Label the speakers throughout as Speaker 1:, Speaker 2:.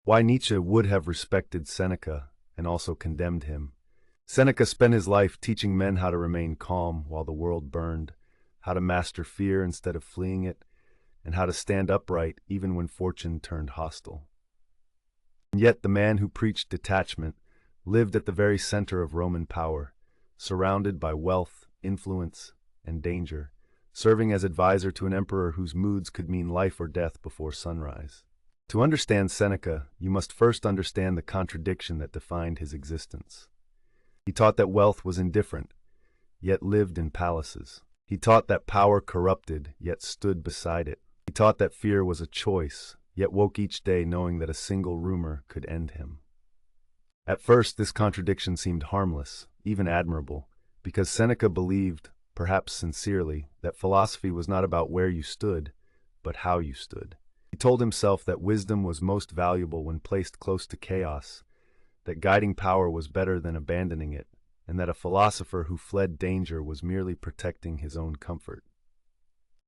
Speaker 1: Why Nietzsche would have respected Seneca and also condemned him. Seneca spent his life teaching men how to remain calm while the world burned, how to master fear instead of fleeing it, and how to stand upright even when fortune turned hostile. And yet the man who preached detachment lived at the very center of Roman power, surrounded by wealth, influence, and danger, serving as advisor to an emperor whose moods could mean life or death before sunrise. To understand Seneca, you must first understand the contradiction that defined his existence. He taught that wealth was indifferent, yet lived in palaces. He taught that power corrupted, yet stood beside it. He taught that fear was a choice, yet woke each day knowing that a single rumor could end him. At first, this contradiction seemed harmless, even admirable, because Seneca believed, perhaps sincerely, that philosophy was not about where you stood, but how you stood. He told himself that wisdom was most valuable when placed close to chaos, that guiding power was better than abandoning it, and that a philosopher who fled danger was merely protecting his own comfort.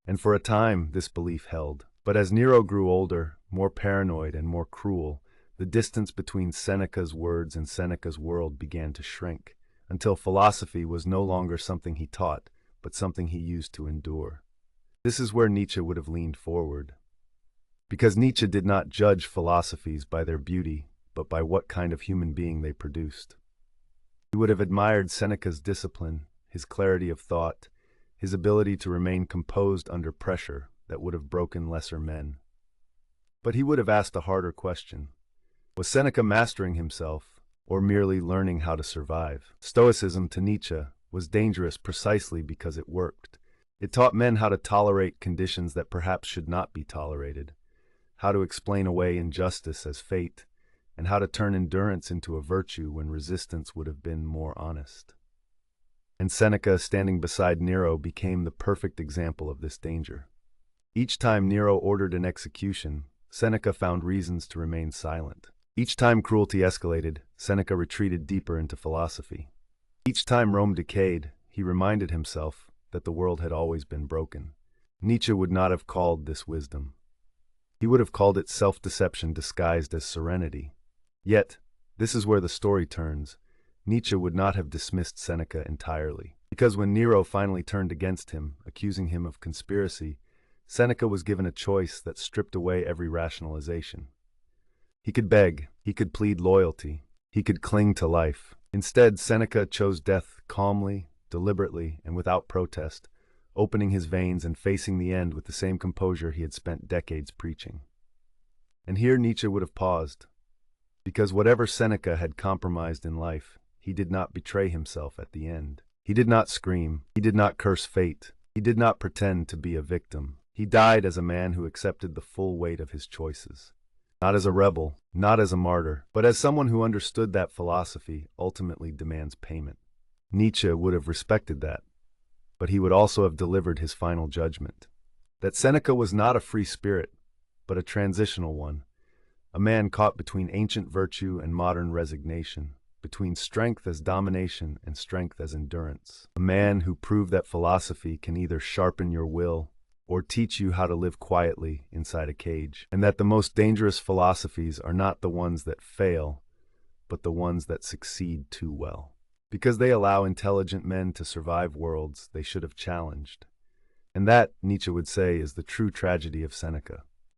Speaker 1: And for a time, this belief held. But as Nero grew older, more paranoid and more cruel, the distance between Seneca's words and Seneca's world began to shrink, until philosophy was no longer something he taught, but something he used to endure. This is where Nietzsche would have leaned forward. Because Nietzsche did not judge philosophies by their beauty, but by what kind of human being they produced. He would have admired Seneca's discipline, his clarity of thought, his ability to remain composed under pressure that would have broken lesser men. But he would have asked a harder question. Was Seneca mastering himself, or merely learning how to survive? Stoicism, to Nietzsche, was dangerous precisely because it worked. It taught men how to tolerate conditions that perhaps should not be tolerated, how to explain away injustice as fate, and how to turn endurance into a virtue when resistance would have been more honest. And Seneca, standing beside Nero, became the perfect example of this danger. Each time Nero ordered an execution, Seneca found reasons to remain silent. Each time cruelty escalated, Seneca retreated deeper into philosophy. Each time Rome decayed, he reminded himself that the world had always been broken. Nietzsche would not have called this wisdom. He would have called it self-deception disguised as serenity. Yet, this is where the story turns. Nietzsche would not have dismissed Seneca entirely. Because when Nero finally turned against him, accusing him of conspiracy, Seneca was given a choice that stripped away every rationalization. He could beg, he could plead loyalty, he could cling to life. Instead, Seneca chose death calmly, deliberately, and without protest, opening his veins and facing the end with the same composure he had spent decades preaching. And here Nietzsche would have paused, because whatever Seneca had compromised in life, he did not betray himself at the end. He did not scream, he did not curse fate, he did not pretend to be a victim. He died as a man who accepted the full weight of his choices. Not as a rebel, not as a martyr, but as someone who understood that philosophy ultimately demands payment. Nietzsche would have respected that, but he would also have delivered his final judgment. That Seneca was not a free spirit, but a transitional one, a man caught between ancient virtue and modern resignation, between strength as domination and strength as endurance. A man who proved that philosophy can either sharpen your will or teach you how to live quietly inside a cage, and that the most dangerous philosophies are not the ones that fail, but the ones that succeed too well. Because they allow intelligent men to survive worlds they should have challenged. And that, Nietzsche would say, is the true tragedy of Seneca.